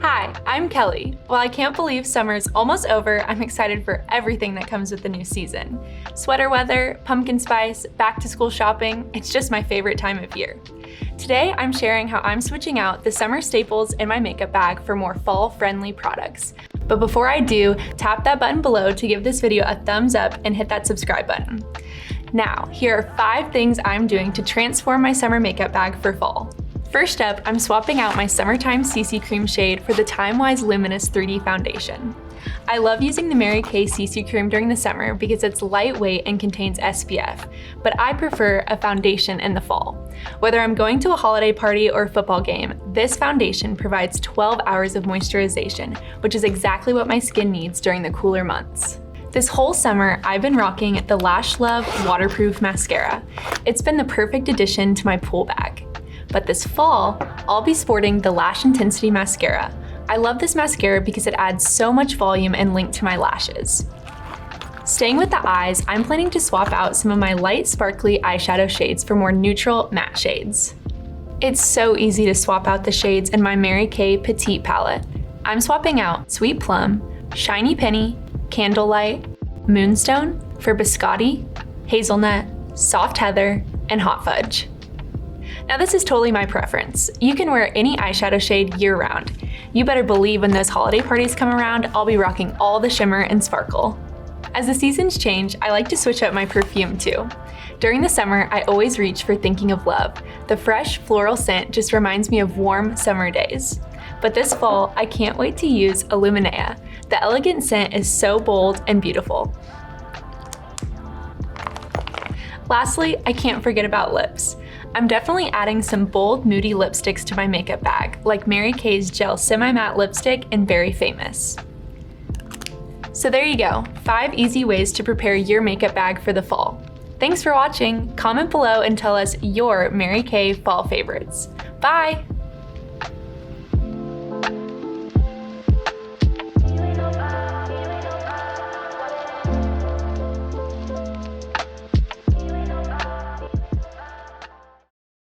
Hi, I'm Kelly. While I can't believe summer's almost over, I'm excited for everything that comes with the new season. Sweater weather, pumpkin spice, back to school shopping, it's just my favorite time of year. Today, I'm sharing how I'm switching out the summer staples in my makeup bag for more fall-friendly products. But before I do, tap that button below to give this video a thumbs up and hit that subscribe button. Now, here are 5 things I'm doing to transform my summer makeup bag for fall. First up, I'm swapping out my Summertime CC Cream shade for the TimeWise Luminous 3D foundation. I love using the Mary Kay CC Cream during the summer because it's lightweight and contains SPF, but I prefer a foundation in the fall. Whether I'm going to a holiday party or a football game, this foundation provides 12 hours of moisturization, which is exactly what my skin needs during the cooler months. This whole summer, I've been rocking the Lash Love Waterproof Mascara. It's been the perfect addition to my pool bag. But this fall, I'll be sporting the Lash Intensity Mascara. I love this mascara because it adds so much volume and length to my lashes. Staying with the eyes, I'm planning to swap out some of my light sparkly eyeshadow shades for more neutral matte shades. It's so easy to swap out the shades in my Mary Kay Petite palette. I'm swapping out Sweet Plum, Shiny Penny, Candlelight, Moonstone for Biscotti, Hazelnut, Soft Heather, and Hot Fudge. Now this is totally my preference. You can wear any eyeshadow shade year-round. You better believe when those holiday parties come around, I'll be rocking all the shimmer and sparkle. As the seasons change, I like to switch up my perfume too. During the summer, I always reach for Thinking of Love. The fresh floral scent just reminds me of warm summer days. But this fall, I can't wait to use Illuminea. The elegant scent is so bold and beautiful. Lastly, I can't forget about lips. I'm definitely adding some bold, moody lipsticks to my makeup bag, like Mary Kay's Gel Semi-Matte Lipstick and Very Famous. So there you go, 5 easy ways to prepare your makeup bag for the fall. Thanks for watching. Comment below and tell us your Mary Kay fall favorites. Bye!